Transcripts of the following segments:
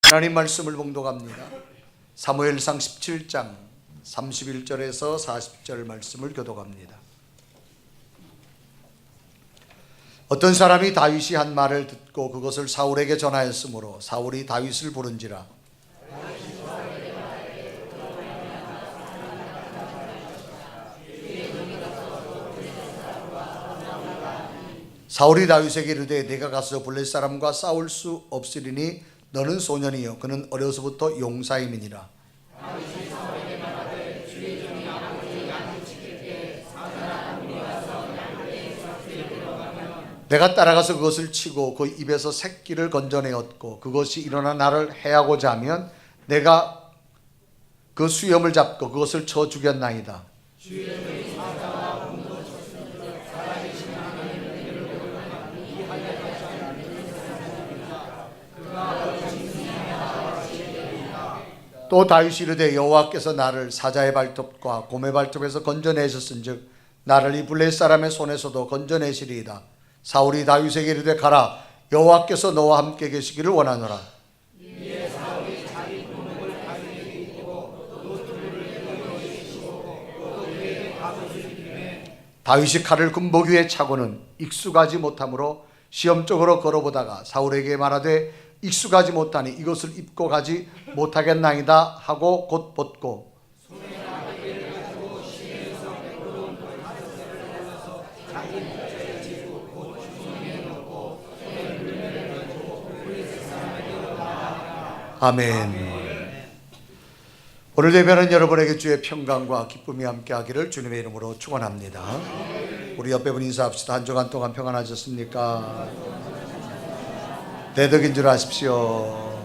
하나님 말씀을 봉독합니다. 사무엘상 17장 31절에서 40절 말씀을 교독합니다. 어떤 사람이 다윗이 한 말을 듣고 그것을 사울에게 전하였으므로 사울이 다윗을 부른지라. 사울이 다윗에게 이르되 내가 가서 블레셋 사람과 싸울 수 없으리니 너는 소년이요 그는 어려서부터 용사임이니라. 내가 따라가서 그것을 치고 그 입에서 새끼를 건져내었고 그것이 일어나 나를 해하고자 하면 내가 그 수염을 잡고 그것을 쳐 죽였나이다. 또 다윗이 이르되 여호와께서 나를 사자의 발톱과 곰의 발톱에서 건져내셨은즉 나를 이 블레셋 사람의 손에서도 건져내시리이다. 사울이 다윗에게 이르되 가라, 여호와께서 너와 함께 계시기를 원하노라. 다윗이 칼을 군복 위에 차고는 익숙하지 못하므로 시험적으로 걸어보다가 사울에게 말하되 익숙하지 못하니 이것을 입고 가지 못하겠나이다 하고 곧 벗고 아멘. 오늘 예배는 여러분에게 주의 평강과 기쁨이 함께하기를 주님의 이름으로 축원합니다. 우리 옆에 분 인사합시다. 한 주간 동안 평안하셨습니까? 대덕인 줄 아십시오.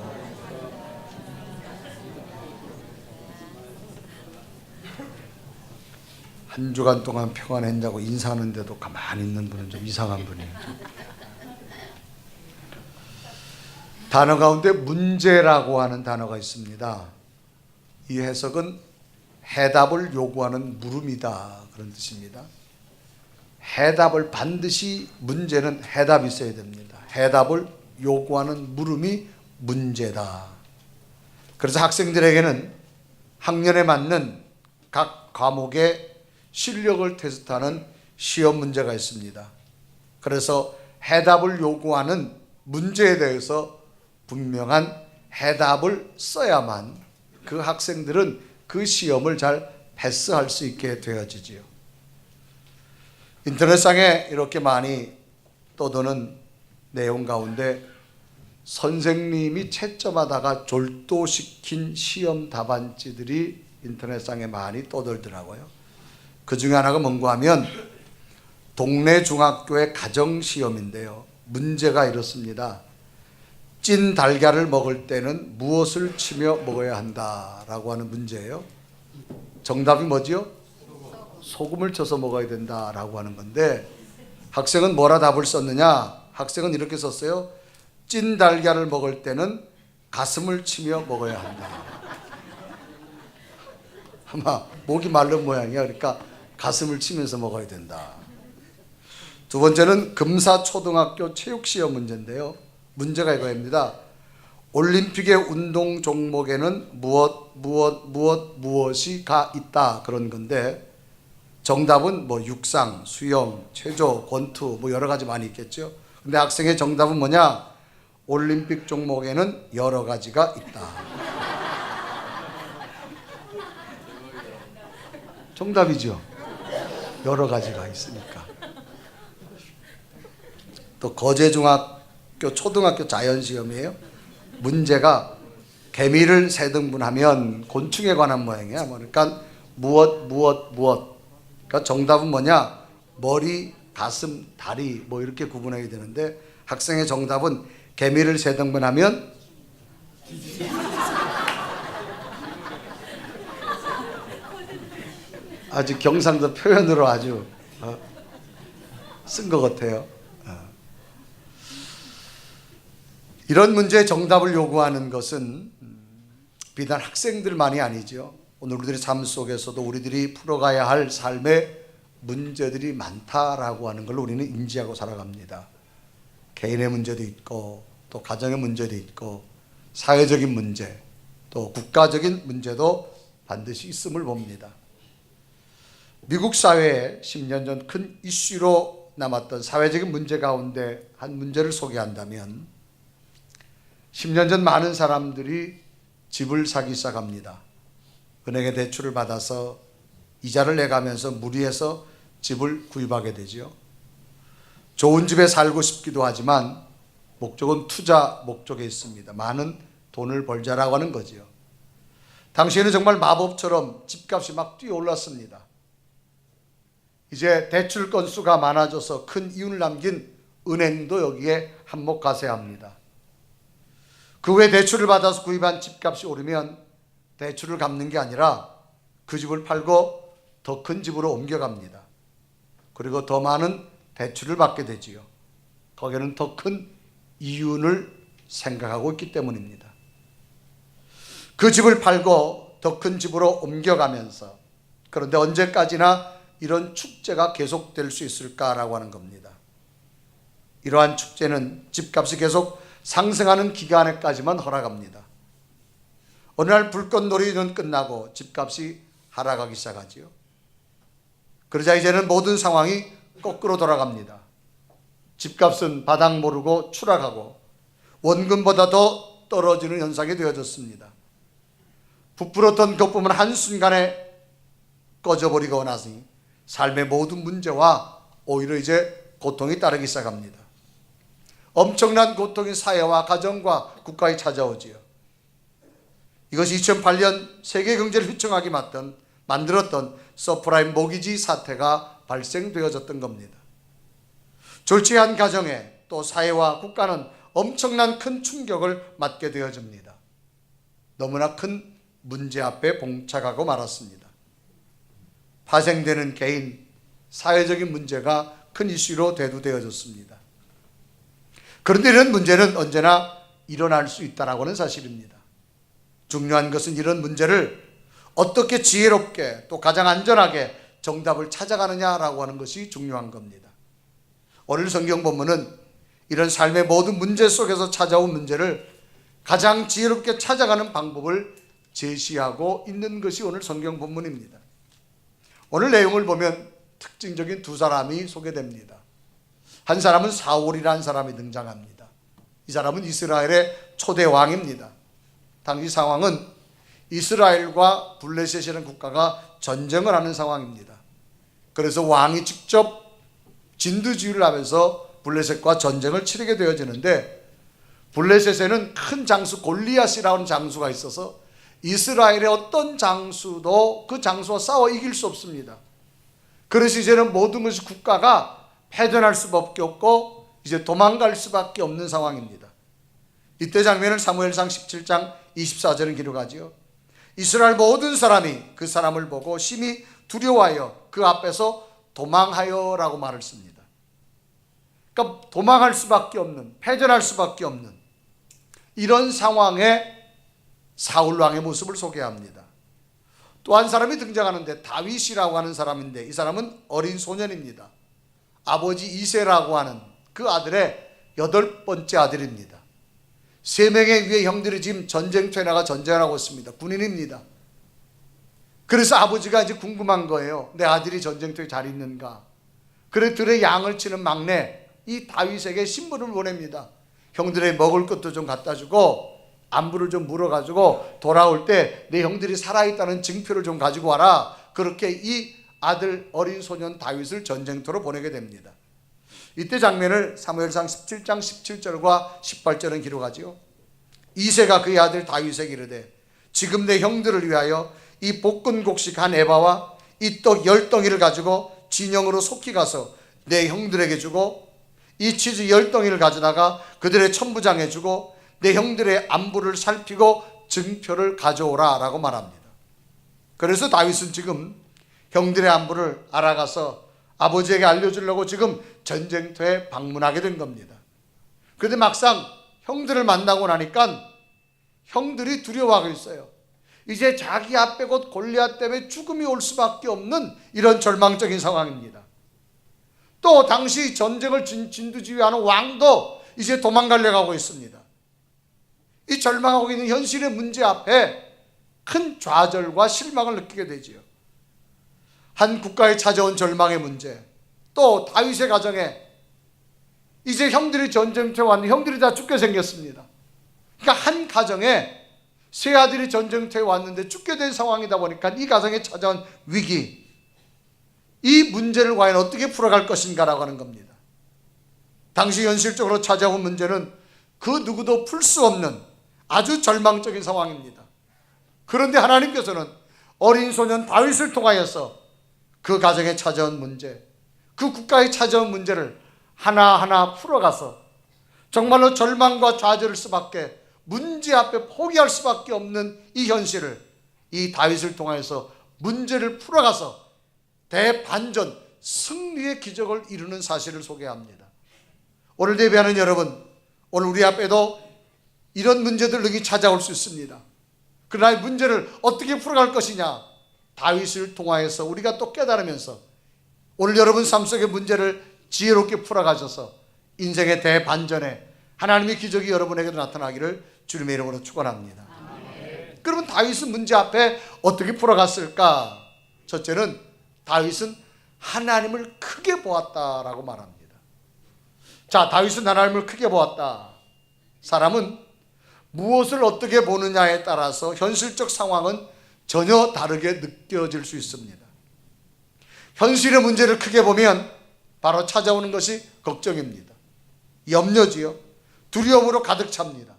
한 주간 동안 평안했냐고 인사하는데도 가만히 있는 분은 좀 이상한 분이에요. 단어 가운데 문제라고 하는 단어가 있습니다. 이 해석은 해답을 요구하는 물음이다 그런 뜻입니다. 해답을 반드시 문제는 해답이 있어야 됩니다. 해답을 요구하는 물음이 문제다. 그래서 학생들에게는 학년에 맞는 각 과목의 실력을 테스트하는 시험 문제가 있습니다. 그래서 해답을 요구하는 문제에 대해서 분명한 해답을 써야만 그 학생들은 그 시험을 잘 패스할 수 있게 되어지지요. 인터넷상에 이렇게 많이 떠도는 내용 가운데 선생님이 채점하다가 졸도시킨 시험 답안지들이 인터넷상에 많이 떠돌더라고요. 그 중에 하나가 뭔가 하면 동네 중학교의 가정시험인데요. 문제가 이렇습니다. 찐 달걀을 먹을 때는 무엇을 치며 먹어야 한다라고 하는 문제예요. 정답이 뭐지요? 소금을 쳐서 먹어야 된다라고 하는 건데 학생은 뭐라 답을 썼느냐? 학생은 이렇게 썼어요. 찐 달걀을 먹을 때는 가슴을 치며 먹어야 한다. 아마 목이 마른 모양이야. 그러니까 가슴을 치면서 먹어야 된다. 두 번째는 금사초등학교 체육시험 문제인데요. 문제가 이거입니다. 올림픽의 운동 종목에는 무엇이 가 있다 그런 건데 정답은 뭐 육상, 수영, 체조, 권투 뭐 여러 가지 많이 있겠죠. 근데 학생의 정답은 뭐냐? 올림픽 종목에는 여러 가지가 있다. 정답이죠. 여러 가지가 있으니까. 또 거제중학교 초등학교 자연시험이에요. 문제가 개미를 세 등분하면 곤충에 관한 모양이야. 그러니까 무엇. 그러니까 정답은 뭐냐? 머리, 가슴, 다리 뭐 이렇게 구분해야 되는데 학생의 정답은 개미를 세 등분하면 아주 경상도 표현으로 아주 쓴 것 같아요. 이런 문제의 정답을 요구하는 것은 비단 학생들만이 아니죠. 오늘 우리들의 삶 속에서도 우리들이 풀어가야 할 삶의 문제들이 많다라고 하는 걸 우리는 인지하고 살아갑니다. 개인의 문제도 있고 또 가정의 문제도 있고 사회적인 문제, 또 국가적인 문제도 반드시 있음을 봅니다. 미국 사회에 10년 전 큰 이슈로 남았던 사회적인 문제 가운데 한 문제를 소개한다면 10년 전 많은 사람들이 집을 사기 시작합니다. 은행에 대출을 받아서 이자를 내가면서 무리해서 집을 구입하게 되죠. 좋은 집에 살고 싶기도 하지만 목적은 투자 목적에 있습니다. 많은 돈을 벌자라고 하는 거지요. 당시에는 정말 마법처럼 집값이 막 뛰어올랐습니다. 이제 대출 건수가 많아져서 큰 이윤을 남긴 은행도 여기에 한몫하세요합니다. 그 후에 대출을 받아서 구입한 집값이 오르면 대출을 갚는 게 아니라 그 집을 팔고 더 큰 집으로 옮겨갑니다. 그리고 더 많은 대출을 받게 되지요. 거기에는 더 큰 이윤을 생각하고 있기 때문입니다. 그 집을 팔고 더 큰 집으로 옮겨가면서, 그런데 언제까지나 이런 축제가 계속될 수 있을까라고 하는 겁니다. 이러한 축제는 집값이 계속 상승하는 기간에까지만 허락합니다. 어느 날 불꽃놀이는 끝나고 집값이 하락하기 시작하지요. 그러자 이제는 모든 상황이 거꾸로 돌아갑니다. 집값은 바닥 모르고 추락하고 원금보다 더 떨어지는 현상이 되어졌습니다. 부풀었던 거품은 한순간에 꺼져버리고 나니 삶의 모든 문제와 오히려 이제 고통이 따르기 시작합니다. 엄청난 고통이 사회와 가정과 국가에 찾아오지요. 이것이 2008년 세계 경제를 휘청하게 만들었던 서프라임 모기지 사태가 발생되어졌던 겁니다. 졸지한 가정에 또 사회와 국가는 엄청난 큰 충격을 맞게 되어집니다. 너무나 큰 문제 앞에 봉착하고 말았습니다. 파생되는 개인, 사회적인 문제가 큰 이슈로 대두되어졌습니다. 그런데 이런 문제는 언제나 일어날 수 있다는 는 사실입니다. 중요한 것은 이런 문제를 어떻게 지혜롭게 또 가장 안전하게 정답을 찾아가느냐라고 하는 것이 중요한 겁니다. 오늘 성경 본문은 이런 삶의 모든 문제 속에서 찾아온 문제를 가장 지혜롭게 찾아가는 방법을 제시하고 있는 것이 오늘 성경 본문입니다. 오늘 내용을 보면 특징적인 두 사람이 소개됩니다. 한 사람은 사울이라는 사람이 등장합니다. 이 사람은 이스라엘의 초대 왕입니다. 당시 상황은 이스라엘과 블레셋이라는 국가가 전쟁을 하는 상황입니다. 그래서 왕이 직접 진두지휘를 하면서 블레셋과 전쟁을 치르게 되어지는데, 블레셋에는 큰 장수 골리앗이라는 장수가 있어서 이스라엘의 어떤 장수도 그 장수와 싸워 이길 수 없습니다. 그래서 이제는 모든 것이 국가가 패전할 수밖에 없고 이제 도망갈 수밖에 없는 상황입니다. 이때 장면을 사무엘상 17장 24절은 기록하지요. 이스라엘 모든 사람이 그 사람을 보고 심히 두려워하여 그 앞에서 도망하여라고 말을 씁니다. 그러니까 도망할 수밖에 없는, 패전할 수밖에 없는 이런 상황에 사울 왕의 모습을 소개합니다. 또 한 사람이 등장하는데 다윗이라고 하는 사람인데, 이 사람은 어린 소년입니다. 아버지 이새라고 하는 그 아들의 8번째 아들입니다. 3명의 위에 형들이 지금 전쟁터에 나가 전쟁을 하고 있습니다. 군인입니다. 그래서 아버지가 이제 궁금한 거예요. 내 아들이 전쟁터에 잘 있는가. 그래 들의 양을 치는 막내 이 다윗에게 신부를 보냅니다. 형들의 먹을 것도 좀 갖다 주고 안부를 좀 물어가지고 돌아올 때 내 형들이 살아있다는 증표를 좀 가지고 와라. 그렇게 이 아들 어린 소년 다윗을 전쟁터로 보내게 됩니다. 이때 장면을 사무엘상 17장 17절과 18절은 기록하지요. 이새가 그의 아들 다윗에게 이르되 지금 내 형들을 위하여 이 볶은 곡식 한 에바와 이 떡 10덩이를 가지고 진영으로 속히 가서 내 형들에게 주고 이 치즈 10덩이를 가져다가 그들의 천부장에 주고 내 형들의 안부를 살피고 증표를 가져오라 라고 말합니다. 그래서 다윗은 지금 형들의 안부를 알아가서 아버지에게 알려주려고 지금 전쟁터에 방문하게 된 겁니다. 그런데 막상 형들을 만나고 나니까 형들이 두려워하고 있어요. 이제 자기 앞에 곧 골리앗 때문에 죽음이 올 수밖에 없는 이런 절망적인 상황입니다. 또 당시 전쟁을 진두지휘하는 왕도 이제 도망가려고 하고 있습니다. 이 절망하고 있는 현실의 문제 앞에 큰 좌절과 실망을 느끼게 되지요. 한 국가에 찾아온 절망의 문제, 또 다윗의 가정에 이제 형들이 전쟁터에 왔는데 형들이 다 죽게 생겼습니다. 그러니까 한 가정에 세 아들이 전쟁터에 왔는데 죽게 된 상황이다 보니까 이 가정에 찾아온 위기, 이 문제를 과연 어떻게 풀어갈 것인가라고 하는 겁니다. 당시 현실적으로 찾아온 문제는 그 누구도 풀 수 없는 아주 절망적인 상황입니다. 그런데 하나님께서는 어린 소년 다윗을 통하여서 그 가정에 찾아온 문제, 그 국가에 찾아온 문제를 하나하나 풀어가서 정말로 절망과 좌절을 수밖에, 문제 앞에 포기할 수밖에 없는 이 현실을 이 다윗을 통하여서 문제를 풀어가서 대반전, 승리의 기적을 이루는 사실을 소개합니다. 오늘 예배하는 여러분, 오늘 우리 앞에도 이런 문제들 능히 찾아올 수 있습니다. 그러나 이 문제를 어떻게 풀어갈 것이냐, 다윗을 통하여서 우리가 또 깨달으면서 오늘 여러분 삶 속의 문제를 지혜롭게 풀어가셔서 인생의 대반전에 하나님의 기적이 여러분에게도 나타나기를 주님의 이름으로 축원합니다. 그러면 다윗은 문제 앞에 어떻게 풀어갔을까? 첫째는 다윗은 하나님을 크게 보았다라고 말합니다. 자, 다윗은 하나님을 크게 보았다. 사람은 무엇을 어떻게 보느냐에 따라서 현실적 상황은 전혀 다르게 느껴질 수 있습니다. 현실의 문제를 크게 보면 바로 찾아오는 것이 걱정입니다. 염려지요. 두려움으로 가득 찹니다.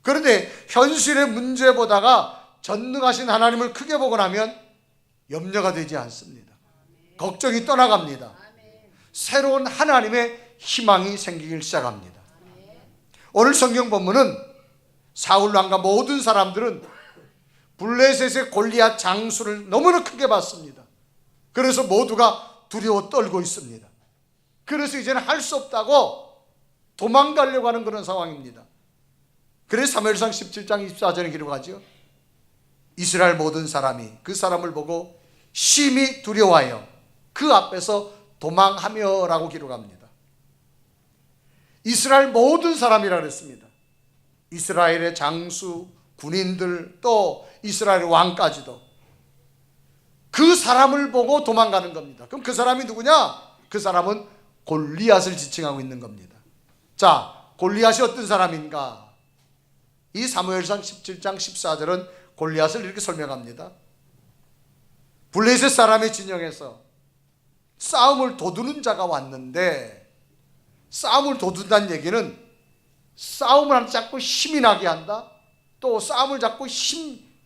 그런데 현실의 문제보다가 전능하신 하나님을 크게 보고 나면 염려가 되지 않습니다. 걱정이 떠나갑니다. 새로운 하나님의 희망이 생기기 시작합니다. 오늘 성경 본문은 사울 왕과 모든 사람들은 블레셋의 골리앗 장수를 너무나 크게 봤습니다. 그래서 모두가 두려워 떨고 있습니다. 그래서 이제는 할 수 없다고 도망가려고 하는 그런 상황입니다. 그래서 사무엘상 17장 24절에 기록하죠. 이스라엘 모든 사람이 그 사람을 보고 심히 두려워하여 그 앞에서 도망하며 라고 기록합니다. 이스라엘 모든 사람이라 그랬습니다. 이스라엘의 장수, 군인들, 또 이스라엘의 왕까지도 그 사람을 보고 도망가는 겁니다. 그럼 그 사람이 누구냐? 그 사람은 골리앗을 지칭하고 있는 겁니다. 자, 골리앗이 어떤 사람인가? 이 사무엘상 17장 14절은 골리앗을 이렇게 설명합니다. 블레셋 사람의 진영에서 싸움을 도두는 자가 왔는데, 싸움을 도둔다는 얘기는 싸움을 자꾸 힘이 나게 한다, 또 싸움을 자꾸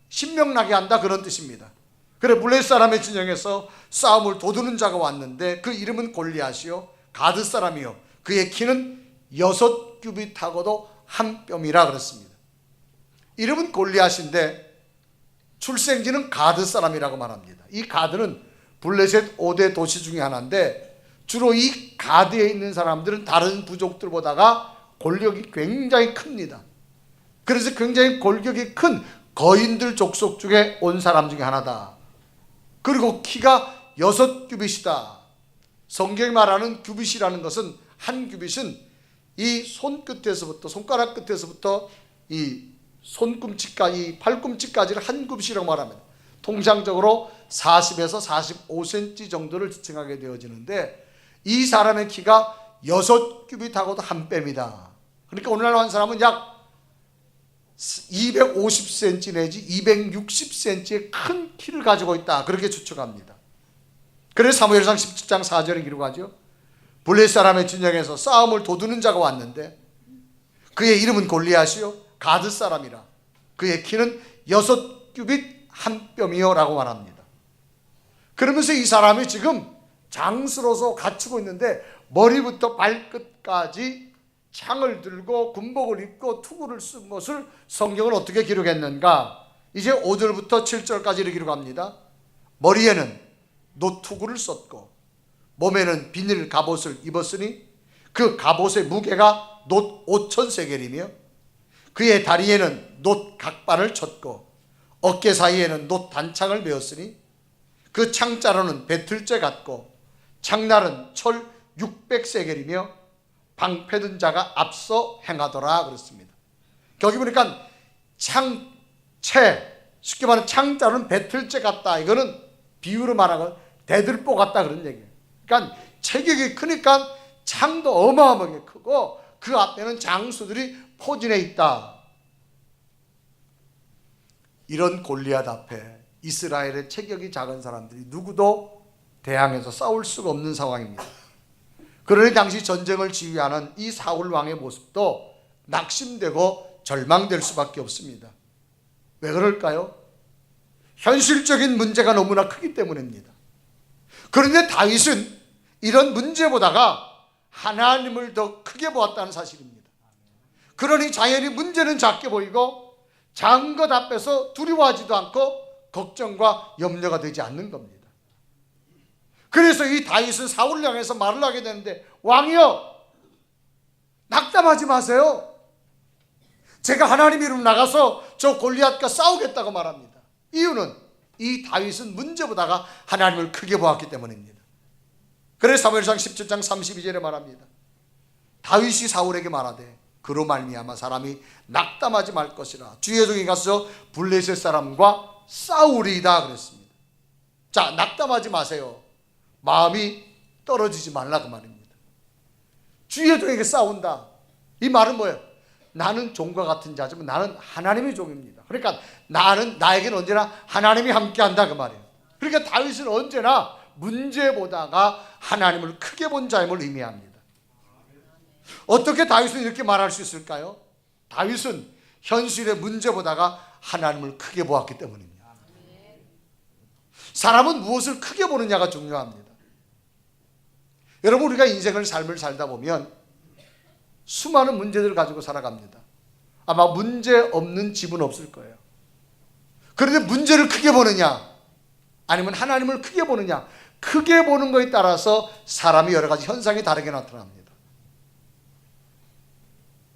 신명나게 한다, 그런 뜻입니다. 그래, 블레셋 사람의 진영에서 싸움을 도두는 자가 왔는데 그 이름은 골리앗이요 가드 사람이요 그의 키는 6규빗하고도 한 뼘이라 그랬습니다. 이름은 골리앗인데 출생지는 가드 사람이라고 말합니다. 이 가드는 블레셋 5대 도시 중에 하나인데 주로 이 가드에 있는 사람들은 다른 부족들보다가 골격이 굉장히 큽니다. 그래서 굉장히 골격이 큰 거인들 족속 중에 온 사람 중에 하나다. 그리고 키가 6규빗이다. 성경이 말하는 규빗이라는 것은, 한 규빗은 이 손끝에서부터, 손가락 끝에서부터 이 손꿈치까지, 이 팔꿈치까지를 한 규빗이라고 말합니다. 통상적으로 40에서 45cm 정도를 지칭하게 되어지는데 이 사람의 키가 6규빗하고도 한 뺨이다. 그러니까 오늘날 한 사람은 약 250cm 내지 260cm의 큰 키를 가지고 있다, 그렇게 추측합니다. 그래서 사무엘상 17장 4절에 기록하죠. 블레셋 사람의 진영에서 싸움을 도두는 자가 왔는데 그의 이름은 골리앗이요 가드 사람이라. 그의 키는 6규빗 한 뼘이요 라고 말합니다. 그러면서 이 사람이 지금 장수로서 갖추고 있는데 머리부터 발끝까지 창을 들고 군복을 입고 투구를 쓴 것을 성경은 어떻게 기록했는가? 이제 5절부터 7절까지를 기록합니다. 머리에는 노투구를 썼고 몸에는 비닐 갑옷을 입었으니 그 갑옷의 무게가 놋 5,000세겔이며 그의 다리에는 놋 각반을 쳤고 어깨 사이에는 놋 단창을 메었으니 그 창자로는 배틀째 같고 창날은 철 600세겔이며 방패든 자가 앞서 행하더라 그렇습니다. 여기 보니까 창체, 쉽게 말하면 창자는 배틀째 같다. 이거는 비유로 말하면 대들보 같다 그런 얘기예요. 그러니까 체격이 크니까 창도 어마어마하게 크고 그 앞에는 장수들이 포진해 있다. 이런 골리앗 앞에 이스라엘의 체격이 작은 사람들이 누구도 대항해서 싸울 수가 없는 상황입니다. 그러니 당시 전쟁을 지휘하는 이 사울 왕의 모습도 낙심되고 절망될 수밖에 없습니다. 왜 그럴까요? 현실적인 문제가 너무나 크기 때문입니다. 그런데 다윗은 이런 문제보다가 하나님을 더 크게 보았다는 사실입니다. 그러니 자연히 문제는 작게 보이고 작은 것 앞에서 두려워하지도 않고 걱정과 염려가 되지 않는 겁니다. 그래서 이 다윗은 사울을 향해서 말을 하게 되는데, 왕이여, 낙담하지 마세요. 제가 하나님 이름 나가서 저 골리앗과 싸우겠다고 말합니다. 이유는 이 다윗은 문제보다가 하나님을 크게 보았기 때문입니다. 그래서 사무엘상 17장 32절에 말합니다. 다윗이 사울에게 말하되 그로 말미암아 사람이 낙담하지 말 것이라. 주의 종이 가서 블레셋 사람과 싸우리이다 그랬습니다. 자, 낙담하지 마세요. 마음이 떨어지지 말라 그 말입니다. 주의 종에게 싸운다. 이 말은 뭐예요? 나는 종과 같은 자지만 나는 하나님의 종입니다. 그러니까 나에게는 언제나 하나님이 함께한다 그 말이에요. 그러니까 다윗은 언제나 문제보다가 하나님을 크게 본 자임을 의미합니다. 어떻게 다윗은 이렇게 말할 수 있을까요? 다윗은 현실의 문제보다가 하나님을 크게 보았기 때문입니다. 사람은 무엇을 크게 보느냐가 중요합니다. 여러분, 우리가 인생을 삶을 살다 보면 수많은 문제들을 가지고 살아갑니다. 아마 문제 없는 집은 없을 거예요. 그런데 문제를 크게 보느냐 아니면 하나님을 크게 보느냐, 크게 보는 것에 따라서 사람이 여러 가지 현상이 다르게 나타납니다.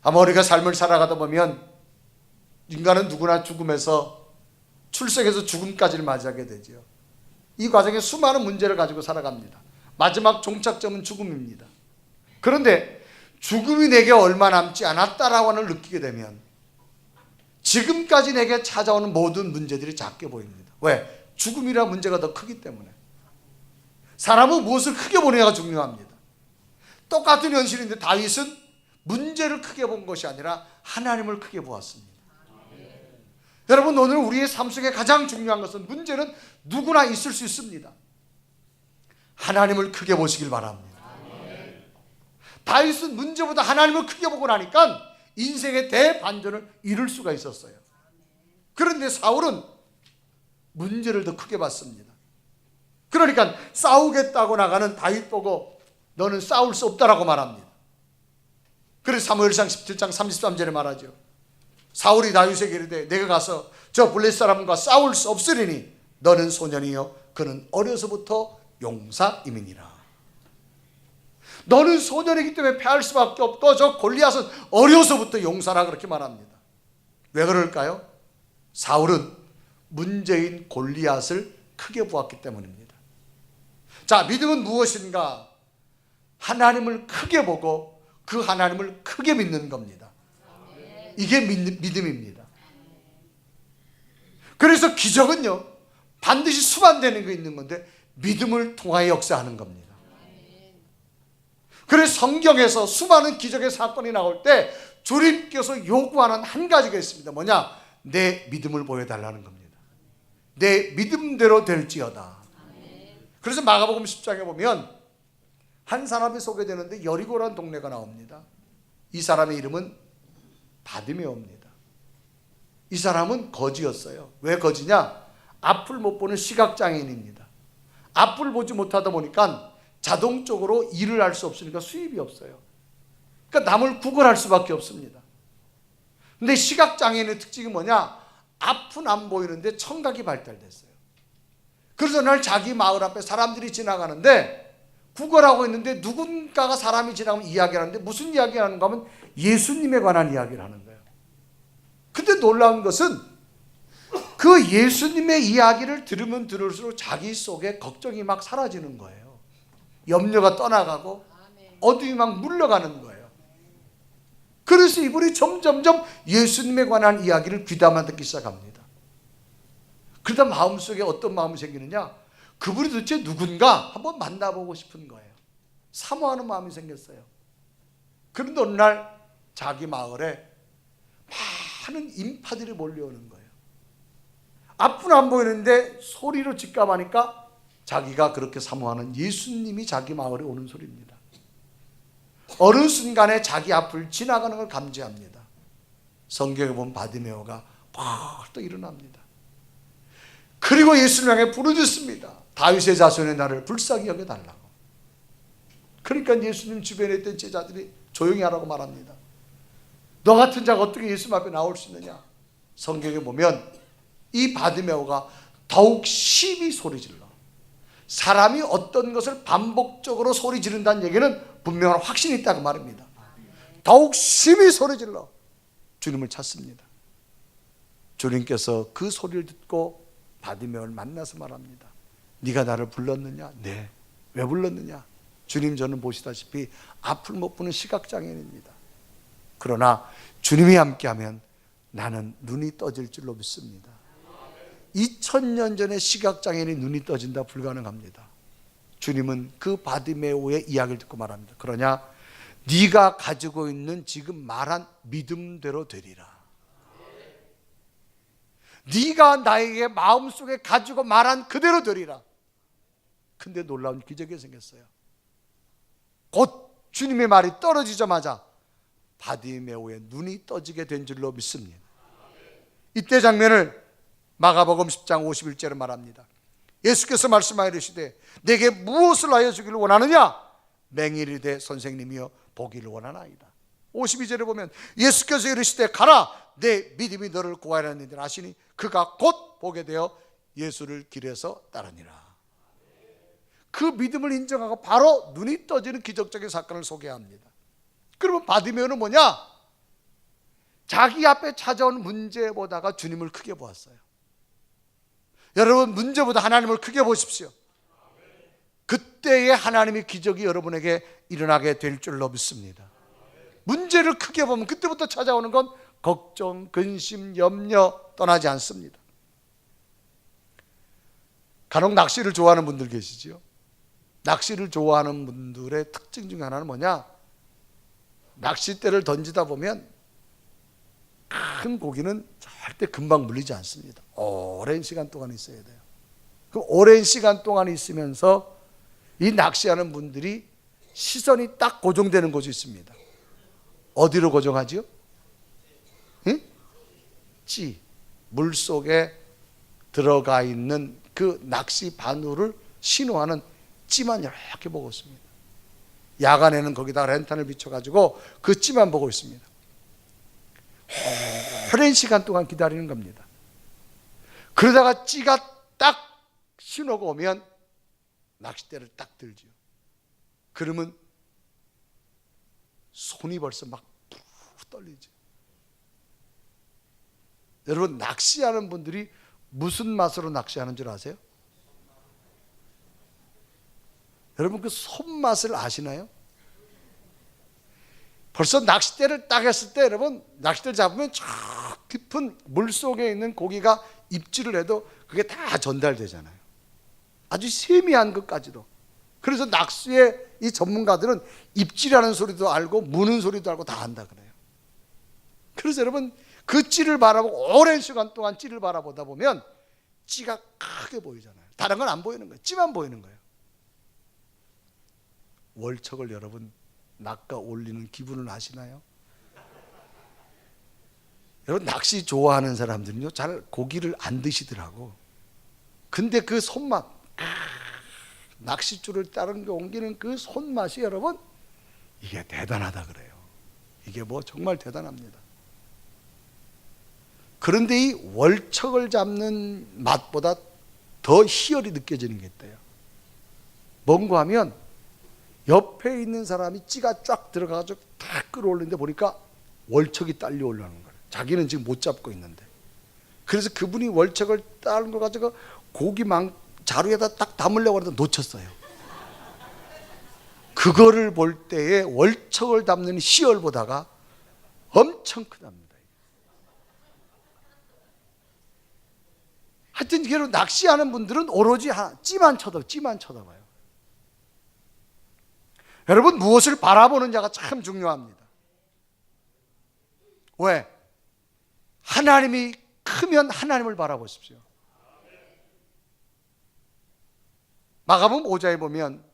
아마 우리가 삶을 살아가다 보면 인간은 누구나 죽음에서 출생해서 죽음까지를 맞이하게 되죠. 이 과정에 수많은 문제를 가지고 살아갑니다. 마지막 종착점은 죽음입니다. 그런데 죽음이 내게 얼마 남지 않았다라고 하는 걸 느끼게 되면 지금까지 내게 찾아오는 모든 문제들이 작게 보입니다. 왜? 죽음이라 문제가 더 크기 때문에. 사람은 무엇을 크게 보느냐가 중요합니다. 똑같은 현실인데 다윗은 문제를 크게 본 것이 아니라 하나님을 크게 보았습니다. 여러분, 오늘 우리의 삶 속에 가장 중요한 것은, 문제는 누구나 있을 수 있습니다. 하나님을 크게 보시길 바랍니다. 다윗은 문제보다 하나님을 크게 보고 나니까 인생의 대반전을 이룰 수가 있었어요. 그런데 사울은 문제를 더 크게 봤습니다. 그러니까 싸우겠다고 나가는 다윗 보고 너는 싸울 수 없다라고 말합니다. 그래서 사무엘상 17장 33절에 말하죠. 사울이 다윗에게 이르되 내가 가서 저 블레셋 사람과 싸울 수 없으리니 너는 소년이요 그는 어려서부터 용사임이니라. 너는 소년이기 때문에 패할 수밖에 없고 저 골리앗은 어려서부터 용사라 그렇게 말합니다. 왜 그럴까요? 사울은 문제인 골리앗을 크게 보았기 때문입니다. 자, 믿음은 무엇인가? 하나님을 크게 보고 그 하나님을 크게 믿는 겁니다. 이게 믿음입니다. 그래서 기적은요, 반드시 수반되는 게 있는 건데 믿음을 통하여 역사하는 겁니다. 그래서 성경에서 수많은 기적의 사건이 나올 때 주님께서 요구하는 한 가지가 있습니다. 뭐냐? 내 믿음을 보여달라는 겁니다. 내 믿음대로 될지어다. 그래서 마가복음 10장에 보면 한 사람이 소개되는데 여리고라는 동네가 나옵니다. 이 사람의 이름은 바디메오입니다. 이 사람은 거지였어요. 왜 거지냐? 앞을 못 보는 시각장애인입니다. 앞을 보지 못하다 보니까 자동적으로 일을 할 수 없으니까 수입이 없어요. 그러니까 남을 구걸할 수밖에 없습니다. 근데 시각장애인의 특징이 뭐냐? 앞은 안 보이는데 청각이 발달됐어요. 그래서 날 자기 마을 앞에 사람들이 지나가는데 구걸하고 있는데 누군가가 사람이 지나가면 이야기를 하는데 무슨 이야기를 하는가 하면 예수님에 관한 이야기를 하는 거예요. 근데 놀라운 것은 그 예수님의 이야기를 들으면 들을수록 자기 속에 걱정이 막 사라지는 거예요. 염려가 떠나가고 어둠이 막 물러가는 거예요. 그래서 이분이 점점점 예수님에 관한 이야기를 귀담아 듣기 시작합니다. 그러다 마음속에 어떤 마음이 생기느냐, 그분이 도대체 누군가 한번 만나보고 싶은 거예요. 사모하는 마음이 생겼어요. 그런데 어느 날 자기 마을에 많은 인파들이 몰려오는 거예요. 앞은 안 보이는데 소리로 직감하니까 자기가 그렇게 사모하는 예수님이 자기 마을에 오는 소리입니다. 어느 순간에 자기 앞을 지나가는 걸 감지합니다. 성경에 보면 바디메오가 팍 또 일어납니다. 그리고 예수님을 향해 부르짖습니다. 다윗의 자손의 나를 불쌍히 여겨달라고. 그러니까 예수님 주변에 있던 제자들이 조용히 하라고 말합니다. 너 같은 자가 어떻게 예수님 앞에 나올 수 있느냐. 성경에 보면 이 바디메오가 더욱 심히 소리질러. 사람이 어떤 것을 반복적으로 소리 지른다는 얘기는 분명한 확신이 있다고 말입니다. 더욱 심히 소리질러 주님을 찾습니다. 주님께서 그 소리를 듣고 바디메오를 만나서 말합니다. 네가 나를 불렀느냐? 네. 왜 불렀느냐? 주님, 저는 보시다시피 앞을 못 보는 시각장애인입니다. 그러나 주님이 함께하면 나는 눈이 떠질 줄로 믿습니다. 2000년 전에 시각장애인이 눈이 떠진다 불가능합니다. 주님은 그 바디메오의 이야기를 듣고 말합니다. 그러냐? 네가 가지고 있는 지금 말한 믿음대로 되리라. 네가 나에게 마음속에 가지고 말한 그대로 되리라. 근데 놀라운 기적이 생겼어요. 곧 주님의 말이 떨어지자마자 바디메오의 눈이 떠지게 된 줄로 믿습니다. 이때 장면을 마가복음 10장 51절에 말합니다. 예수께서 말씀하여 이르시되 내게 무엇을 하여 주기를 원하느냐? 맹인이되 선생님이여 보기를 원하나이다. 52절에 보면 예수께서 이르시되 가라, 내 믿음이 너를 구하였느니라 하시니 그가 곧 보게 되어 예수를 길에서 따르니라. 그 믿음을 인정하고 바로 눈이 떠지는 기적적인 사건을 소개합니다. 그러면 바디메오는 뭐냐? 자기 앞에 찾아온 문제보다가 주님을 크게 보았어요. 여러분, 문제보다 하나님을 크게 보십시오. 그때의 하나님의 기적이 여러분에게 일어나게 될 줄로 믿습니다. 문제를 크게 보면 그때부터 찾아오는 건 걱정, 근심, 염려 떠나지 않습니다. 간혹 낚시를 좋아하는 분들 계시죠? 낚시를 좋아하는 분들의 특징 중에 하나는 뭐냐? 낚싯대를 던지다 보면 큰 고기는 절대 금방 물리지 않습니다. 오랜 시간 동안 있어야 돼요. 그 오랜 시간 동안 있으면서 이 낚시하는 분들이 시선이 딱 고정되는 곳이 있습니다. 어디로 고정하지요? 응? 찌. 물속에 들어가 있는 그 낚시 바늘을 신호하는 찌만 이렇게 보고 있습니다. 야간에는 거기다 랜턴을 비춰가지고 그 찌만 보고 있습니다. 오랜 시간 동안 기다리는 겁니다. 그러다가 찌가 딱 신호가 오면 낚싯대를 딱 들죠. 그러면 손이 벌써 막 푹 떨리죠. 여러분, 낚시하는 분들이 무슨 맛으로 낚시하는 줄 아세요? 여러분, 그 손맛을 아시나요? 벌써 낚싯대를 딱 했을 때 여러분, 낚싯대를 잡으면 저 깊은 물속에 있는 고기가 입질을 해도 그게 다 전달되잖아요. 아주 세미한 것까지도. 그래서 낚시의 이 전문가들은 입질하는 소리도 알고 무는 소리도 알고 다 안다 그래요. 그래서 여러분, 그 찌를 바라보고 오랜 시간 동안 찌를 바라보다 보면 찌가 크게 보이잖아요. 다른 건 안 보이는 거예요. 찌만 보이는 거예요. 월척을 여러분 낚아 올리는 기분을 아시나요? 여러분, 낚시 좋아하는 사람들은요 잘 고기를 안 드시더라고. 근데 그 손맛, 낚싯줄을 다른 게 옮기는 그 손맛이 여러분, 이게 대단하다 그래요. 이게 뭐 정말 대단합니다. 그런데 이 월척을 잡는 맛보다 더 희열이 느껴지는 게 있대요. 뭔가 하면 옆에 있는 사람이 찌가 쫙 들어가가지고 탁 끌어올리는데 보니까 월척이 딸려 올라오는 거예요. 자기는 지금 못 잡고 있는데. 그래서 그분이 월척을 따는 거 가지고 고기 자루에다 딱 담으려고 하는데 놓쳤어요. 그거를 볼 때에 월척을 담는 희열보다가 엄청 크답니다. 하여튼 이게 낚시하는 분들은 오로지 찌만 쳐다봐요. 여러분, 무엇을 바라보는 자가 참 중요합니다. 왜? 하나님이 크면 하나님을 바라보십시오. 마가복음 5장에 보면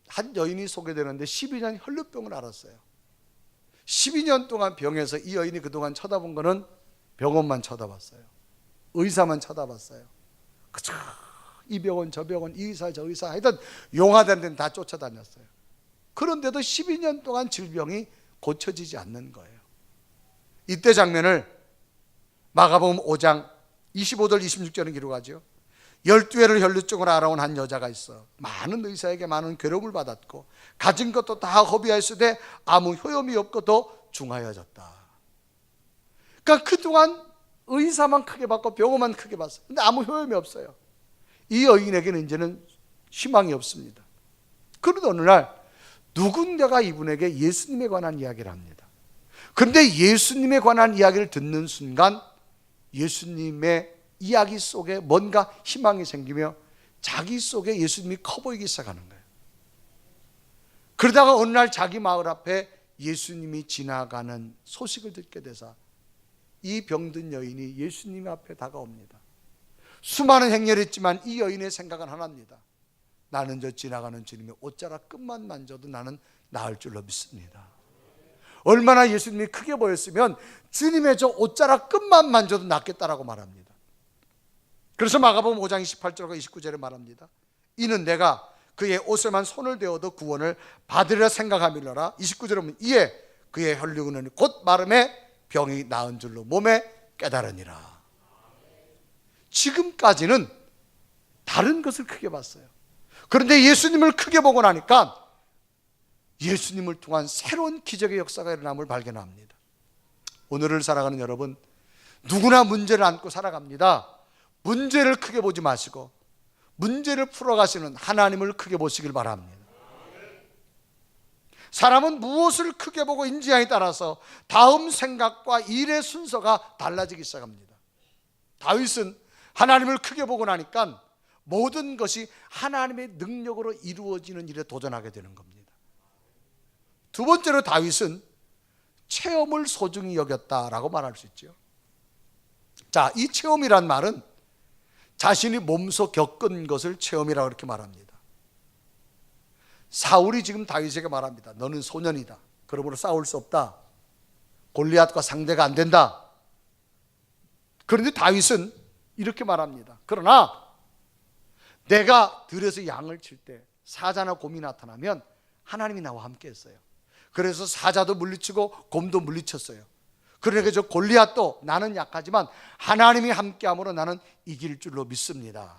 한 여인이 소개되는데 12년 혈루병을 앓았어요. 12년 동안 병에서 이 여인이 그동안 쳐다본 거는 병원만 쳐다봤어요. 의사만 쳐다봤어요. 그쵸? 이 병원 저 병원, 이 의사 저 의사, 하여튼 용하다는 데는 다 쫓아다녔어요. 그런데도 12년 동안 질병이 고쳐지지 않는 거예요. 이때 장면을 마가복음 5장 25절 26절은 기록하죠. 12회를 혈루증으로 알아온 한 여자가 있어 많은 의사에게 많은 괴로움을 받았고 가진 것도 다 허비하였으되 아무 효험이 없고 더 중하여졌다. 그러니까 그동안 의사만 크게 받고 병원만 크게 봤어요. 근데 아무 효험이 없어요. 이 여인에게는 이제는 희망이 없습니다. 그런데 어느 날 누군가가 이분에게 예수님에 관한 이야기를 합니다. 그런데 예수님에 관한 이야기를 듣는 순간 예수님의 이야기 속에 뭔가 희망이 생기며 자기 속에 예수님이 커 보이기 시작하는 거예요. 그러다가 어느 날 자기 마을 앞에 예수님이 지나가는 소식을 듣게 되자 이 병든 여인이 예수님 앞에 다가옵니다. 수많은 행렬을 했지만 이 여인의 생각은 하나입니다. 나는 저 지나가는 주님의 옷자락 끝만 만져도 나는 나을 줄로 믿습니다. 얼마나 예수님이 크게 보였으면 주님의 저 옷자락 끝만 만져도 낫겠다라고 말합니다. 그래서 마가복음 5장 28절과 29절에 말합니다. 이는 내가 그의 옷에만 손을 대어도 구원을 받으리라 생각함이로라. 29절에 보면 이에 그의 혈류는 곧 마름에 병이 나은 줄로 몸에 깨달으니라. 지금까지는 다른 것을 크게 봤어요. 그런데 예수님을 크게 보고 나니까 예수님을 통한 새로운 기적의 역사가 일어남을 발견합니다. 오늘을 살아가는 여러분, 누구나 문제를 안고 살아갑니다. 문제를 크게 보지 마시고 문제를 풀어가시는 하나님을 크게 보시길 바랍니다. 사람은 무엇을 크게 보고 인지하에 따라서 다음 생각과 일의 순서가 달라지기 시작합니다. 다윗은 하나님을 크게 보고 나니까 모든 것이 하나님의 능력으로 이루어지는 일에 도전하게 되는 겁니다. 두 번째로 다윗은 체험을 소중히 여겼다라고 말할 수 있죠. 자, 이 체험이란 말은 자신이 몸소 겪은 것을 체험이라고 이렇게 말합니다. 사울이 지금 다윗에게 말합니다. 너는 소년이다. 그러므로 싸울 수 없다. 골리앗과 상대가 안 된다. 그런데 다윗은 이렇게 말합니다. 그러나 내가 들에서 양을 칠 때 사자나 곰이 나타나면 하나님이 나와 함께 했어요. 그래서 사자도 물리치고 곰도 물리쳤어요. 그러니까 저 골리앗도 나는 약하지만 하나님이 함께함으로 나는 이길 줄로 믿습니다.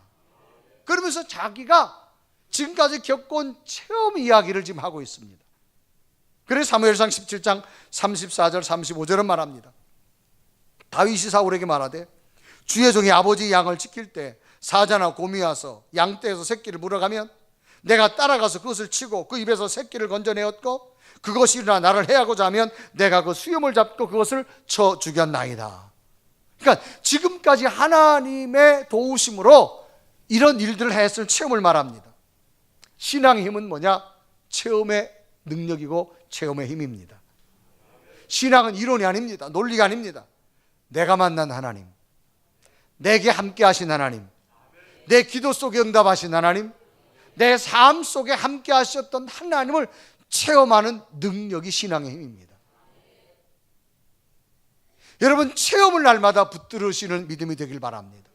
그러면서 자기가 지금까지 겪어온 체험 이야기를 지금 하고 있습니다. 그래서 사무엘상 17장 34절 35절은 말합니다. 다윗이 사울에게 말하되 주의 종이 아버지 양을 지킬 때 사자나 곰이 와서 양떼에서 새끼를 물어가면 내가 따라가서 그것을 치고 그 입에서 새끼를 건져내었고 그것이 일어나 나를 해하고자 하면 내가 그 수염을 잡고 그것을 쳐 죽였나이다. 그러니까 지금까지 하나님의 도우심으로 이런 일들을 했을 체험을 말합니다. 신앙의 힘은 뭐냐? 체험의 능력이고 체험의 힘입니다. 신앙은 이론이 아닙니다. 논리가 아닙니다. 내가 만난 하나님, 내게 함께 하신 하나님, 내 기도 속에 응답하신 하나님, 내 삶 속에 함께 하셨던 하나님을 체험하는 능력이 신앙의 힘입니다. 여러분, 체험을 날마다 붙들으시는 믿음이 되길 바랍니다.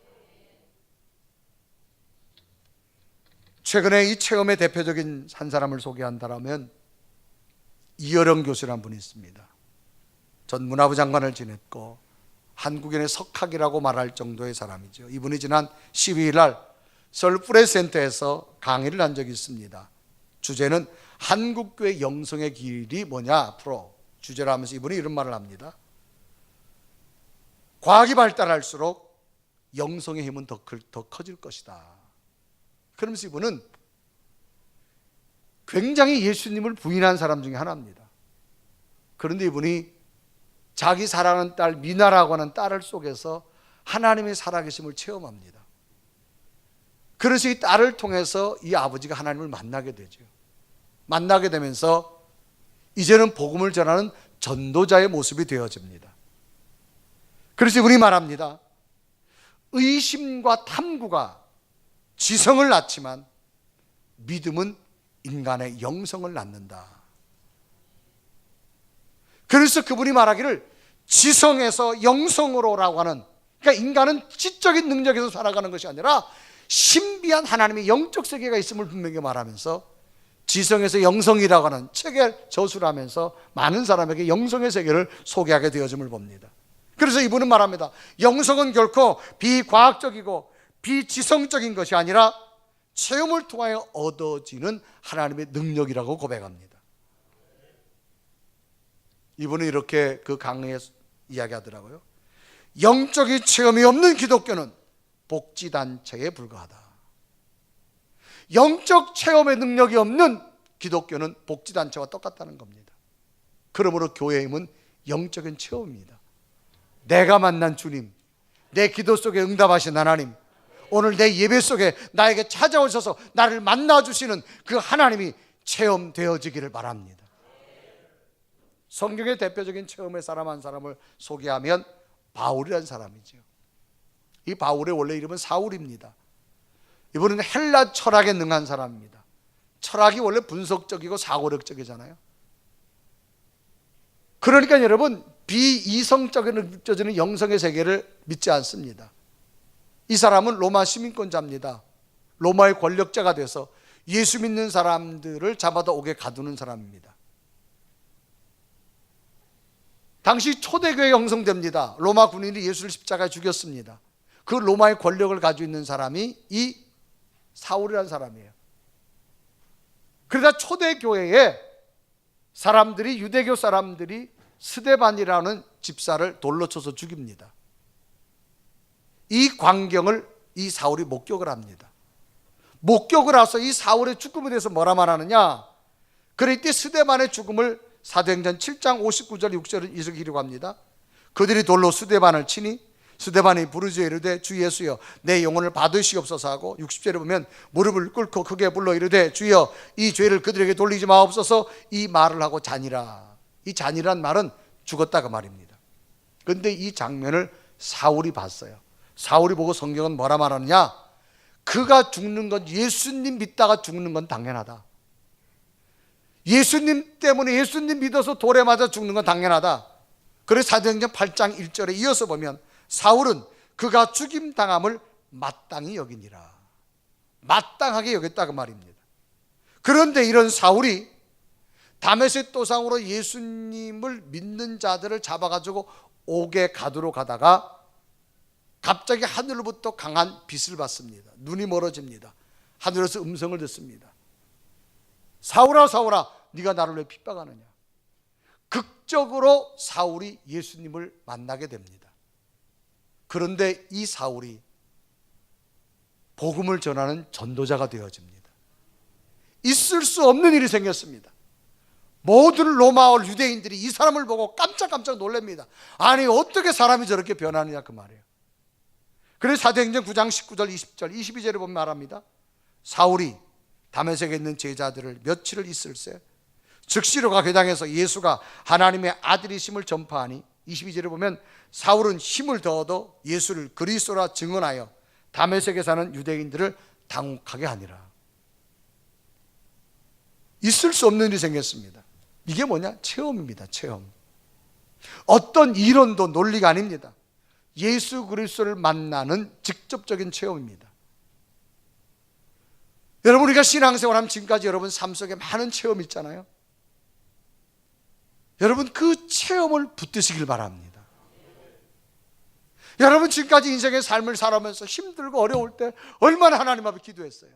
최근에 이 체험의 대표적인 한 사람을 소개한다면 이어령 교수라는 분이 있습니다. 전 문화부 장관을 지냈고 한국인의 석학이라고 말할 정도의 사람이죠. 이분이 지난 12일 날 서울 프레스센터에서 강의를 한 적이 있습니다. 주제는 한국교회 영성의 길이 뭐냐 앞으로 주제를 하면서 이분이 이런 말을 합니다. 과학이 발달할수록 영성의 힘은 더 커질 것이다. 그러면서 이분은 굉장히 예수님을 부인한 사람 중에 하나입니다. 그런데 이분이 자기 사랑하는 딸 미나라고 하는 딸을 속에서 하나님의 살아계심을 체험합니다. 그래서 이 딸을 통해서 이 아버지가 하나님을 만나게 되죠. 만나게 되면서 이제는 복음을 전하는 전도자의 모습이 되어집니다. 그래서 이분이 말합니다. 의심과 탐구가 지성을 낳지만 믿음은 인간의 영성을 낳는다. 그래서 그분이 말하기를 지성에서 영성으로라고 하는, 그러니까 인간은 지적인 능력에서 살아가는 것이 아니라 신비한 하나님의 영적 세계가 있음을 분명히 말하면서 지성에서 영성이라고 하는 책에 저술을 하면서 많은 사람에게 영성의 세계를 소개하게 되어짐을 봅니다. 그래서 이분은 말합니다. 영성은 결코 비과학적이고 비지성적인 것이 아니라 체험을 통하여 얻어지는 하나님의 능력이라고 고백합니다. 이분은 이렇게 그 강의에 이야기하더라고요. 영적인 체험이 없는 기독교는 복지단체에 불과하다. 영적 체험의 능력이 없는 기독교는 복지단체와 똑같다는 겁니다. 그러므로 교회의 힘은 영적인 체험입니다. 내가 만난 주님, 내 기도 속에 응답하신 하나님, 오늘 내 예배 속에 나에게 찾아오셔서 나를 만나주시는 그 하나님이 체험되어지기를 바랍니다. 성경의 대표적인 체험의 사람 한 사람을 소개하면 바울이라는 사람이죠. 이 바울의 원래 이름은 사울입니다. 이분은 헬라 철학에 능한 사람입니다. 철학이 원래 분석적이고 사고력적이잖아요. 그러니까 여러분, 비이성적으로 느껴지는 영성의 세계를 믿지 않습니다. 이 사람은 로마 시민권자입니다. 로마의 권력자가 돼서 예수 믿는 사람들을 잡아다 옥에 가두는 사람입니다. 당시 초대교회 형성됩니다. 로마 군인이 예수를 십자가에 죽였습니다. 그 로마의 권력을 가지고 있는 사람이 이 사울이라는 사람이에요. 그러다 초대교회에 사람들이, 유대교 사람들이 스데반이라는 집사를 돌로 쳐서 죽입니다. 이 광경을 이 사울이 목격을 합니다. 목격을 해서 이 사울의 죽음에 대해서 뭐라 말하느냐, 그럴 때 스데반의 죽음을 사도행전 7장 59절 6절을 이렇게 기록합니다. 그들이 돌로 스데반을 치니 스데반이 부르짖어 이르되 주 예수여 내 영혼을 받으시옵소서 하고, 60절에 보면 무릎을 꿇고 크게 불러 이르되 주여 이 죄를 그들에게 돌리지 마옵소서, 이 말을 하고 자니라. 이 잔이란 말은 죽었다가 말입니다. 그런데 이 장면을 사울이 봤어요. 사울이 보고 성경은 뭐라 말하느냐, 그가 죽는 건, 예수님 믿다가 죽는 건 당연하다. 예수님 때문에, 예수님 믿어서 돌에 맞아 죽는 건 당연하다. 그래서 사도행전 8장 1절에 이어서 보면 사울은 그가 죽임당함을 마땅히 여기니라. 마땅하게 여겼다고 말입니다. 그런데 이런 사울이 다메섹 도상으로 예수님을 믿는 자들을 잡아가지고 옥에 가두러 가다가 갑자기 하늘로부터 강한 빛을 받습니다. 눈이 멀어집니다. 하늘에서 음성을 듣습니다. 사울아 사울아 네가 나를 왜 핍박하느냐. 극적으로 사울이 예수님을 만나게 됩니다. 그런데 이 사울이 복음을 전하는 전도자가 되어집니다. 있을 수 없는 일이 생겼습니다. 모든 로마와 유대인들이 이 사람을 보고 깜짝깜짝 놀랍니다. 아니 어떻게 사람이 저렇게 변하느냐 그 말이에요. 그래서 사도행전 9장 19절 20절 22절에 보면 말합니다. 사울이 다메섹에 있는 제자들을 며칠을 있을새 즉시로가 회당에서 예수가 하나님의 아들이심을 전파하니, 22절에 보면 사울은 힘을 더 얻어 예수를 그리스도라 증언하여 다메섹에 사는 유대인들을 당혹하게 하니라. 있을 수 없는 일이 생겼습니다. 이게 뭐냐? 체험입니다. 체험. 어떤 이론도 논리가 아닙니다. 예수 그리스도를 만나는 직접적인 체험입니다. 여러분, 우리가 신앙생활하면 지금까지 여러분 삶 속에 많은 체험이 있잖아요. 여러분 그 체험을 붙드시길 바랍니다. 여러분 지금까지 인생의 삶을 살아오면서 힘들고 어려울 때 얼마나 하나님 앞에 기도했어요.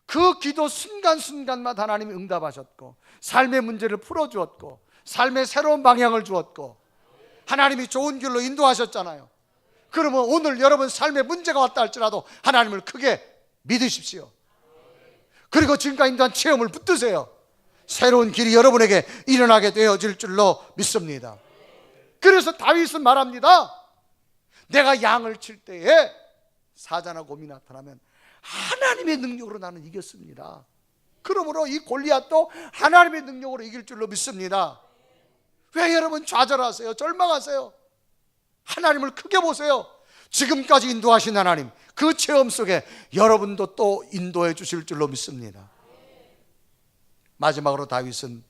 그 기도 순간순간마다 하나님이 응답하셨고 삶의 문제를 풀어주었고 삶의 새로운 방향을 주었고 하나님이 좋은 길로 인도하셨잖아요. 그러면 오늘 여러분 삶에 문제가 왔다 할지라도 하나님을 크게 믿으십시오. 그리고 지금까지 인도한 체험을 붙드세요. 새로운 길이 여러분에게 일어나게 되어질 줄로 믿습니다. 그래서 다윗은 말합니다. 내가 양을 칠 때에 사자나 곰이 나타나면 하나님의 능력으로 나는 이겼습니다. 그러므로 이 골리앗도 하나님의 능력으로 이길 줄로 믿습니다. 왜 여러분 좌절하세요? 절망하세요? 하나님을 크게 보세요. 지금까지 인도하신 하나님, 그 체험 속에 여러분도 또 인도해 주실 줄로 믿습니다. 마지막으로 다윗은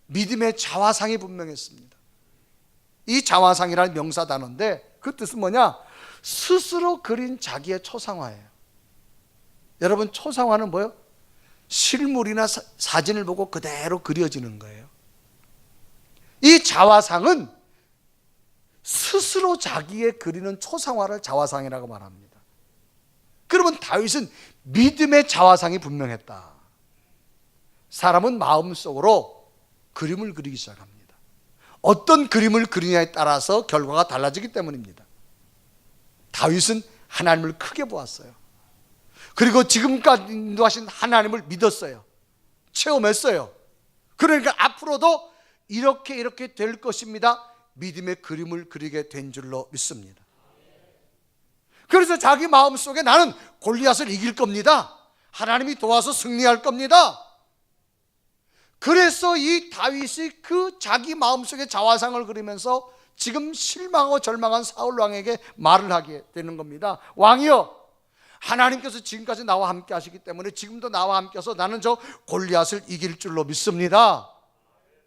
믿음의 자화상이 분명했습니다. 이 자화상이라는 명사 단어인데 그 뜻은 뭐냐? 스스로 그린 자기의 초상화예요. 여러분, 초상화는 뭐예요? 실물이나 사진을 보고 그대로 그려지는 거예요. 이 자화상은 스스로 자기의 그리는 초상화를 자화상이라고 말합니다. 그러면 다윗은 믿음의 자화상이 분명했다. 사람은 마음속으로 그림을 그리기 시작합니다. 어떤 그림을 그리냐에 따라서 결과가 달라지기 때문입니다. 다윗은 하나님을 크게 보았어요. 그리고 지금까지 인도하신 하나님을 믿었어요. 체험했어요. 그러니까 앞으로도 이렇게 될 것입니다. 믿음의 그림을 그리게 된 줄로 믿습니다. 그래서 자기 마음속에 나는 골리앗을 이길 겁니다. 하나님이 도와서 승리할 겁니다. 그래서 이 다윗이 그 자기 마음속에 자화상을 그리면서 지금 실망하고 절망한 사울 왕에게 말을 하게 되는 겁니다. 왕이여, 하나님께서 지금까지 나와 함께 하시기 때문에 지금도 나와 함께 해서 나는 저 골리앗을 이길 줄로 믿습니다.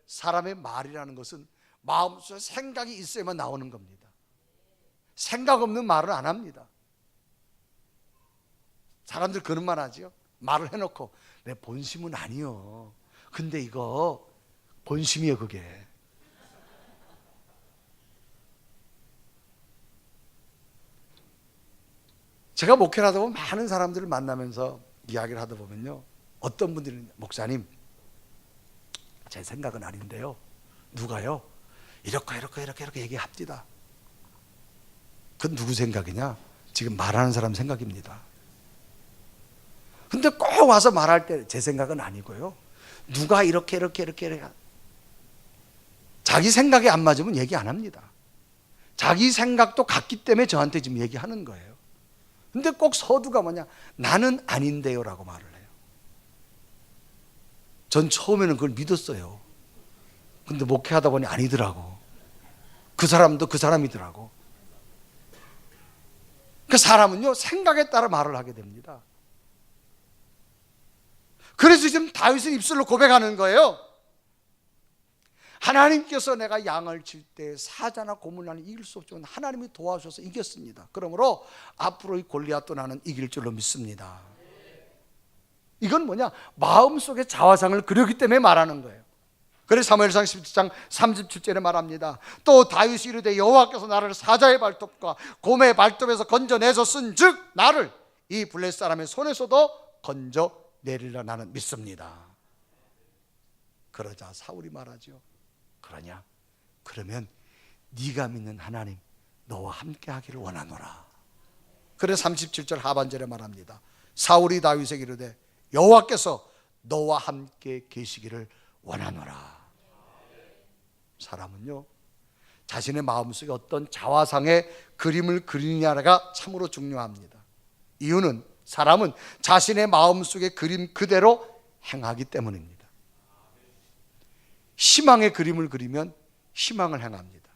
사람의 말이라는 것은 마음속에 생각이 있어야만 나오는 겁니다. 생각 없는 말을 안 합니다. 사람들 그런 말 하지요. 말을 해놓고 내 본심은 아니요, 근데 이거 본심이에요. 그게 제가 목회를 하다 보면 많은 사람들을 만나면서 이야기를 하다 보면요, 어떤 분들은 목사님, 제 생각은 아닌데요, 누가요 이렇게 얘기합니다. 그건 누구 생각이냐? 지금 말하는 사람 생각입니다. 근데 꼭 와서 말할 때 제 생각은 아니고요, 누가 이렇게 자기 생각이 안 맞으면 얘기 안 합니다. 자기 생각도 같기 때문에 저한테 지금 얘기하는 거예요. 근데 꼭 서두가 뭐냐? 나는 아닌데요 라고 말을 해요. 전 처음에는 그걸 믿었어요. 근데 목회하다 보니 아니더라고. 그 사람도 그 사람이더라고. 그 사람은요, 생각에 따라 말을 하게 됩니다. 그래서 지금 다윗은 입술로 고백하는 거예요. 하나님께서 내가 양을 칠 때 사자나 곰을 나는 이길 수 없지만 하나님이 도와주셔서 이겼습니다. 그러므로 앞으로 이 골리앗도 나는 이길 줄로 믿습니다. 이건 뭐냐? 마음속에 자화상을 그렸기 때문에 말하는 거예요. 그래서 사무엘상 17장 37절에 말합니다. 또 다윗이 이르되 여호와께서 나를 사자의 발톱과 곰의 발톱에서 건져내셨은즉 나를 이 블레셋 사람의 손에서도 건져내리라 나는 믿습니다. 그러자 사울이 말하죠. 그러냐? 그러면 네가 믿는 하나님 너와 함께 하기를 원하노라. 그래서 37절 하반절에 말합니다. 사울이 다윗에게 이르되 여호와께서 너와 함께 계시기를 원하노라. 사람은요, 자신의 마음속에 어떤 자화상의 그림을 그리느냐가 참으로 중요합니다. 이유는 사람은 자신의 마음속의 그림 그대로 행하기 때문입니다. 희망의 그림을 그리면 희망을 행합니다.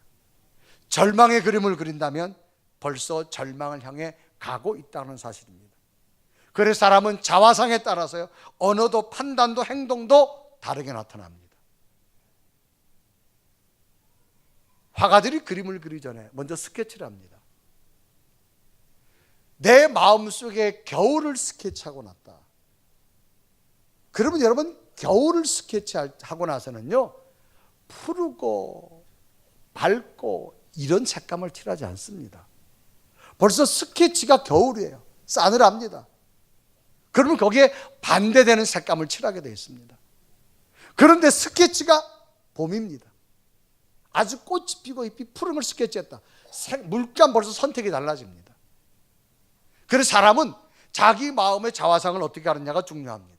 절망의 그림을 그린다면 벌써 절망을 향해 가고 있다는 사실입니다. 그래서 사람은 자화상에 따라서요, 언어도 판단도 행동도 다르게 나타납니다. 화가들이 그림을 그리기 전에 먼저 스케치를 합니다. 내 마음속에 겨울을 스케치하고 났다. 그러면 여러분, 겨울을 스케치하고 나서는요, 푸르고 밝고 이런 색감을 칠하지 않습니다. 벌써 스케치가 겨울이에요. 싸늘합니다. 그러면 거기에 반대되는 색감을 칠하게 되어 있습니다. 그런데 스케치가 봄입니다. 아주 꽃이 피고 잎이 푸른 걸 스케치했다. 물감 벌써 선택이 달라집니다. 그래서 사람은 자기 마음의 자화상을 어떻게 하느냐가 중요합니다.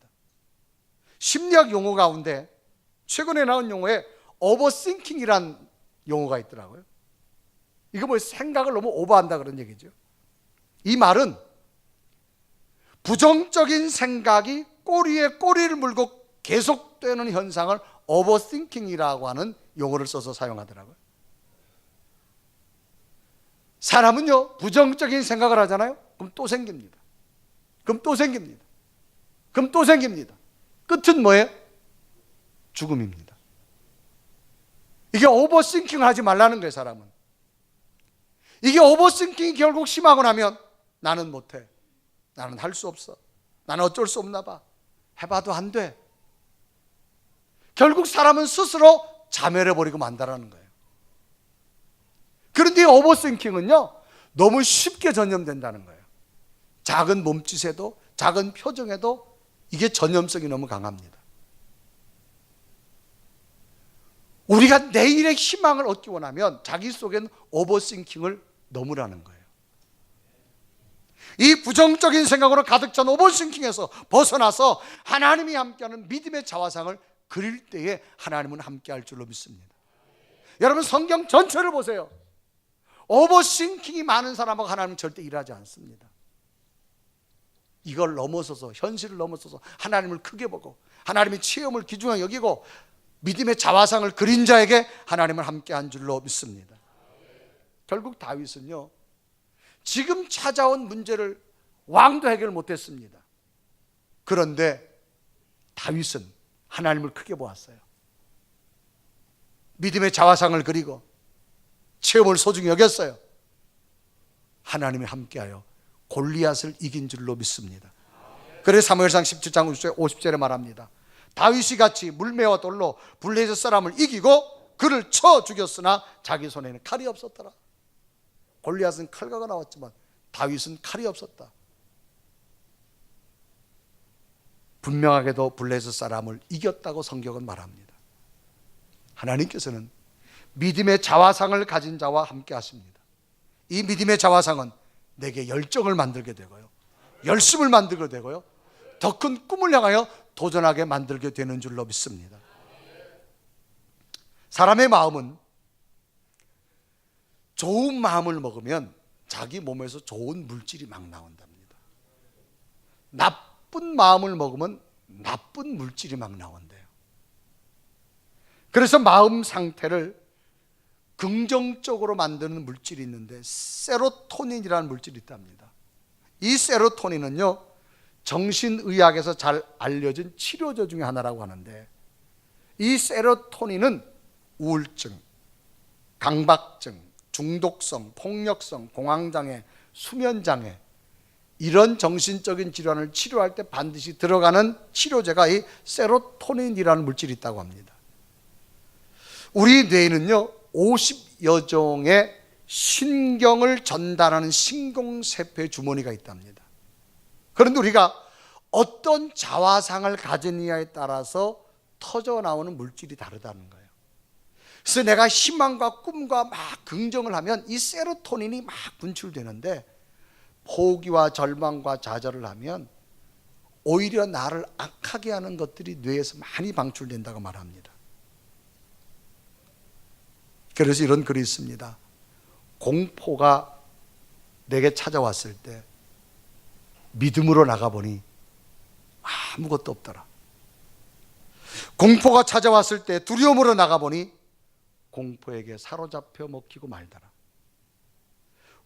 심리학 용어 가운데 최근에 나온 용어에 오버싱킹이란 용어가 있더라고요. 이거 뭐 생각을 너무 오버한다 그런 얘기죠. 이 말은 부정적인 생각이 꼬리에 꼬리를 물고 계속되는 현상을 오버띵킹이라고 하는 용어를 써서 사용하더라고요. 사람은요, 부정적인 생각을 하잖아요. 그럼 또 생깁니다. 그럼 또 생깁니다. 그럼 또 생깁니다. 끝은 뭐예요? 죽음입니다. 이게 오버싱킹을 하지 말라는 거예요, 사람은. 이게 오버싱킹이 결국 심하고 나면 나는 못해. 나는 할 수 없어. 나는 어쩔 수 없나 봐. 해봐도 안 돼. 결국 사람은 스스로 자멸해버리고 만다라는 거예요. 그런데 오버싱킹은요, 너무 쉽게 전염된다는 거예요. 작은 몸짓에도, 작은 표정에도 이게 전염성이 너무 강합니다. 우리가 내일의 희망을 얻기 원하면 자기 속엔 오버싱킹을 넘으라는 거예요. 이 부정적인 생각으로 가득 찬 오버싱킹에서 벗어나서 하나님이 함께하는 믿음의 자화상을 그릴 때에 하나님은 함께할 줄로 믿습니다. 여러분, 성경 전체를 보세요. 오버싱킹이 많은 사람하고 하나님은 절대 일하지 않습니다. 이걸 넘어서서, 현실을 넘어서서 하나님을 크게 보고 하나님의 체험을 귀중하게 여기고 믿음의 자화상을 그린 자에게 하나님은 함께한 줄로 믿습니다. 결국 다윗은요, 지금 찾아온 문제를 왕도 해결 못했습니다. 그런데 다윗은 하나님을 크게 보았어요. 믿음의 자화상을 그리고 체험을 소중히 여겼어요. 하나님이 함께하여 골리앗을 이긴 줄로 믿습니다. 그래서 사무엘상 17장 50절에 말합니다. 다윗이 같이 물매와 돌로 블레셋 사람을 이기고 그를 쳐 죽였으나 자기 손에는 칼이 없었더라. 골리앗은 칼과가 나왔지만 다윗은 칼이 없었다. 분명하게도 블레셋 사람을 이겼다고 성경은 말합니다. 하나님께서는 믿음의 자화상을 가진 자와 함께 하십니다. 이 믿음의 자화상은 내게 열정을 만들게 되고요, 열심을 만들게 되고요, 더 큰 꿈을 향하여 도전하게 만들게 되는 줄로 믿습니다. 사람의 마음은 좋은 마음을 먹으면 자기 몸에서 좋은 물질이 막 나온답니다. 나쁜 마음을 먹으면 나쁜 물질이 막 나온대요. 그래서 마음 상태를 긍정적으로 만드는 물질이 있는데 세로토닌이라는 물질이 있답니다. 이 세로토닌은요, 정신의학에서 잘 알려진 치료제 중에 하나라고 하는데, 이 세로토닌은 우울증, 강박증, 중독성, 폭력성, 공황장애, 수면장애, 이런 정신적인 질환을 치료할 때 반드시 들어가는 치료제가 이 세로토닌이라는 물질이 있다고 합니다. 우리 뇌에는요, 50여 종의 신경을 전달하는 신경세포의 주머니가 있답니다. 그런데 우리가 어떤 자화상을 가지느냐에 따라서 터져 나오는 물질이 다르다는 거예요. 그래서 내가 희망과 꿈과 막 긍정을 하면 이 세로토닌이 막 분출되는데, 포기와 절망과 좌절을 하면 오히려 나를 악하게 하는 것들이 뇌에서 많이 방출된다고 말합니다. 그래서 이런 글이 있습니다. 공포가 내게 찾아왔을 때 믿음으로 나가보니 아무것도 없더라. 공포가 찾아왔을 때 두려움으로 나가보니 공포에게 사로잡혀 먹히고 말더라.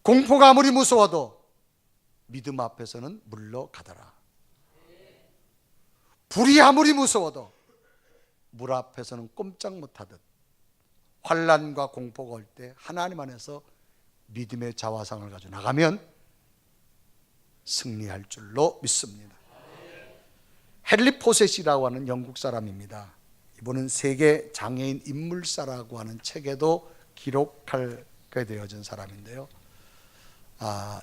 공포가 아무리 무서워도 믿음 앞에서는 물러가더라. 불이 아무리 무서워도 물 앞에서는 꼼짝 못하듯 환난과 공포가 올 때 하나님 안에서 믿음의 자화상을 가지고 나가면 승리할 줄로 믿습니다. 헨리 포셋이라고 하는 영국 사람입니다. 이분은 세계 장애인 인물사라고 하는 책에도 기록하게 되어진 사람인데요,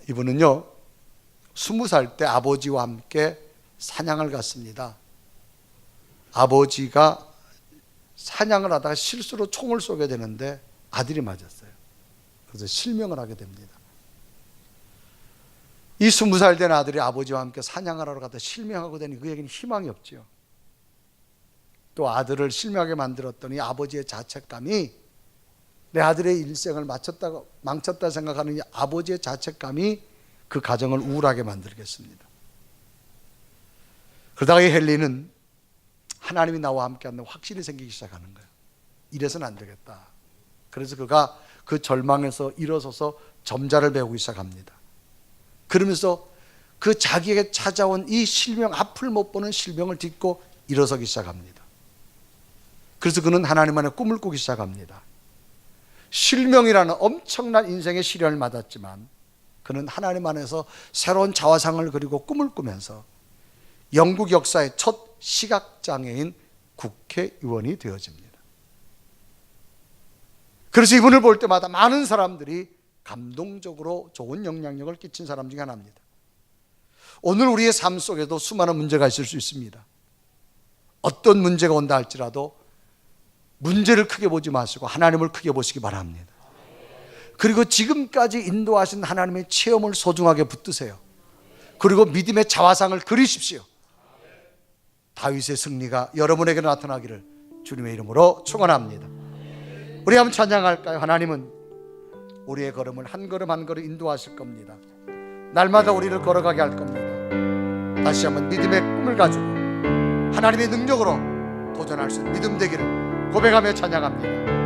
이분은요 20살 때 아버지와 함께 사냥을 갔습니다. 아버지가 사냥을 하다가 실수로 총을 쏘게 되는데 아들이 맞았어요. 그래서 실명을 하게 됩니다. 이 20살 된 아들이 아버지와 함께 사냥을 하러 갔다 실명하고 되니 그에게는 희망이 없지요. 또 아들을 실명하게 만들었더니 아버지의 자책감이 내 아들의 일생을 망쳤다 생각하는 이 아버지의 자책감이 그 가정을 우울하게 만들겠습니다. 그러다가 이 헨리는 하나님이 나와 함께한다는 확신이 생기기 시작하는 거예요. 이래서는 안 되겠다. 그래서 그가 그 절망에서 일어서서 점자를 배우기 시작합니다. 그러면서 그 자기에게 찾아온 이 실명, 앞을 못 보는 실명을 딛고 일어서기 시작합니다. 그래서 그는 하나님 안에 꿈을 꾸기 시작합니다. 실명이라는 엄청난 인생의 시련을 맞았지만 그는 하나님 안에서 새로운 자화상을 그리고 꿈을 꾸면서 영국 역사의 첫 시각장애인 국회의원이 되어집니다. 그래서 이분을 볼 때마다 많은 사람들이 감동적으로 좋은 영향력을 끼친 사람 중에 하나입니다. 오늘 우리의 삶 속에도 수많은 문제가 있을 수 있습니다. 어떤 문제가 온다 할지라도 문제를 크게 보지 마시고 하나님을 크게 보시기 바랍니다. 그리고 지금까지 인도하신 하나님의 체험을 소중하게 붙드세요. 그리고 믿음의 자화상을 그리십시오. 다윗의 승리가 여러분에게 나타나기를 주님의 이름으로 축원합니다. 우리 한번 찬양할까요? 하나님은 우리의 걸음을 한 걸음 한 걸음 인도하실 겁니다. 날마다 우리를 걸어가게 할 겁니다. 다시 한번 믿음의 꿈을 가지고 하나님의 능력으로 도전할 수 있는 믿음 되기를 고백하며 찬양합니다.